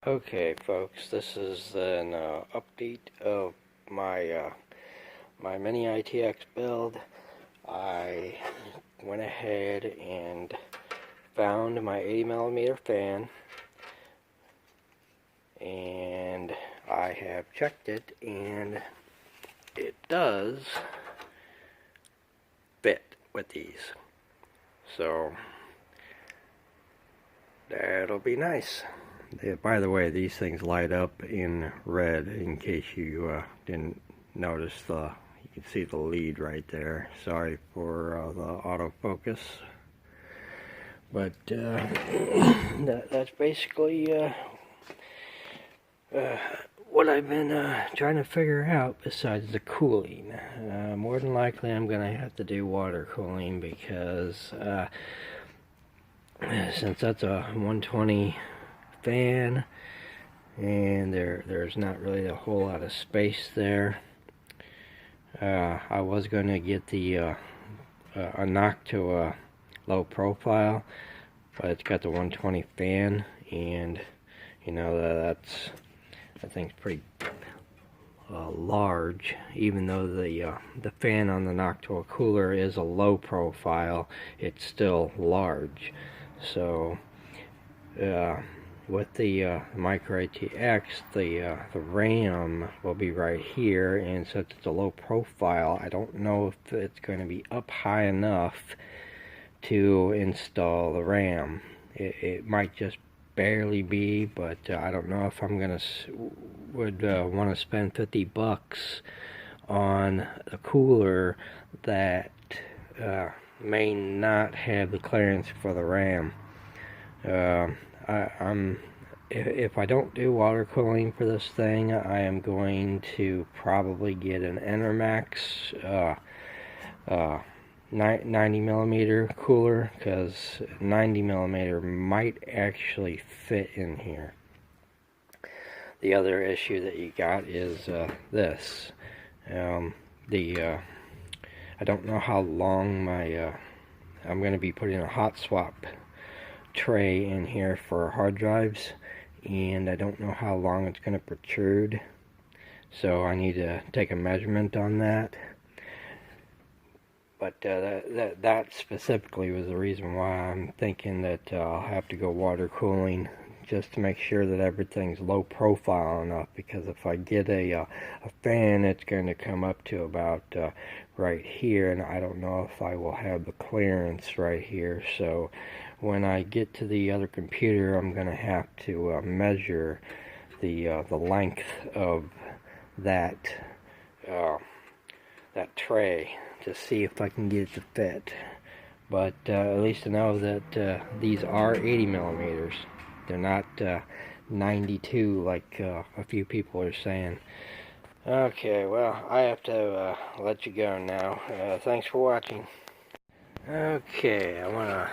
Okay, folks, this is an update of my my mini ITX build. I went ahead and found my 80mm fan, and I have checked it, and it does fit with these. So that'll be nice. By the way, these things light up in red in case you didn't notice. You can see the lead right there. Sorry for the autofocus. But that's basically what I've been trying to figure out besides the cooling. More than likely I'm going to have to do water cooling because since that's a 120 fan and there's not really a whole lot of space there. I was going to get the a knock to a low profile, but it's got the 120 fan, and you know that's I think it's pretty large. Even though the fan on the knock to a cooler is a low profile, it's still large. So with the micro ATX, the RAM will be right here, and since it's a low profile, I don't know if it's going to be up high enough to install the RAM. It might just barely be, but I don't know if I'm gonna would want to spend $50 on a cooler that may not have the clearance for the RAM. If I don't do water cooling for this thing, I am going to probably get an Enermax 90mm cooler, because 90mm might actually fit in here. The other issue that you got is this. I don't know how long my I'm going to be putting a hot swap tray in here for hard drives, and I don't know how long it's going to protrude, so I need to take a measurement on that. But that specifically was the reason why I'm thinking that I'll have to go water cooling, just to make sure that everything's low profile enough, because if I get a fan, it's going to come up to about right here, and I don't know if I will have the clearance right here. So when I get to the other computer, I'm going to have to measure the length of that that tray to see if I can get it to fit. But at least to know that these are 80mm. They're not 92 like a few people are saying. Okay, well, I have to let you go now. Thanks for watching. Okay, I want to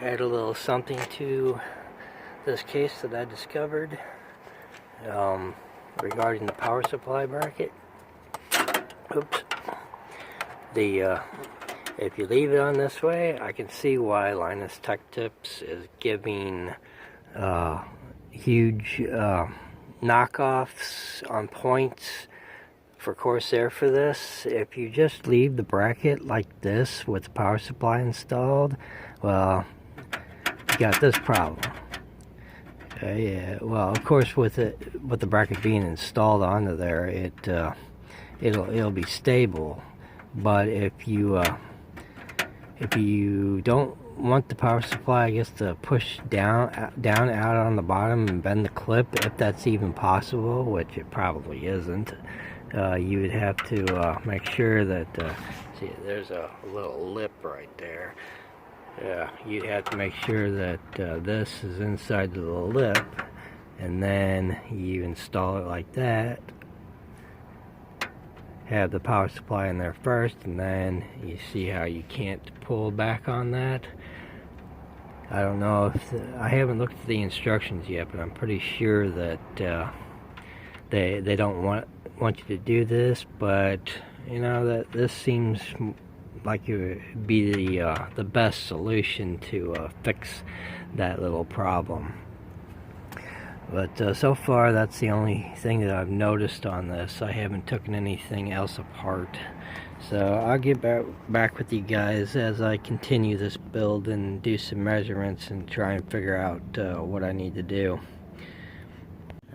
add a little something to this case that I discovered regarding the power supply bracket. Oops. If you leave it on this way, I can see why Linus Tech Tips is giving huge knockoffs on points for Corsair for this. If you just leave the bracket like this with the power supply installed, well, you got this problem. Yeah, well, of course, with the bracket being installed onto there, it'll be stable. But if you don't want the power supply, I guess, to push down out on the bottom and bend the clip, if that's even possible, which it probably isn't, you would have to make sure that see, there's a little lip right there. You'd have to make sure that this is inside the lip, and then you install it like that. Have the power supply in there first, and then you see how you can't pull back on that. I don't know if I haven't looked at the instructions yet, but I'm pretty sure that they don't want you to do this. But you know that this seems like it would be the best solution to fix that little problem. But so far, that's the only thing that I've noticed on this. I haven't taken anything else apart. So I'll get back with you guys as I continue this build and do some measurements and try and figure out what I need to do.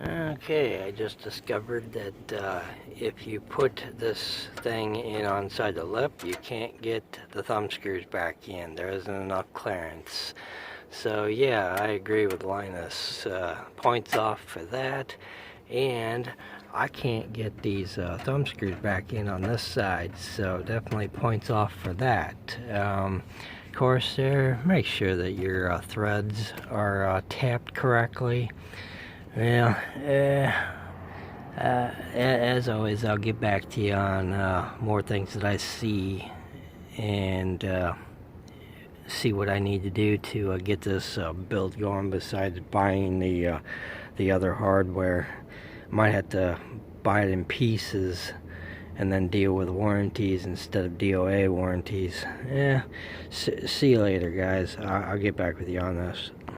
Okay, I just discovered that if you put this thing in inside the lip, you can't get the thumb screws back in. There isn't enough clearance. So yeah, I agree with Linus. Points off for that. And I can't get these thumb screws back in on this side, so definitely points off for that. Corsair, make sure that your threads are tapped correctly. Well, as always, I'll get back to you on more things that I see and see what I need to do to get this build going besides buying the other hardware. Might have to buy it in pieces and then deal with warranties instead of DOA warranties. See you later, guys. I'll get back with you on this.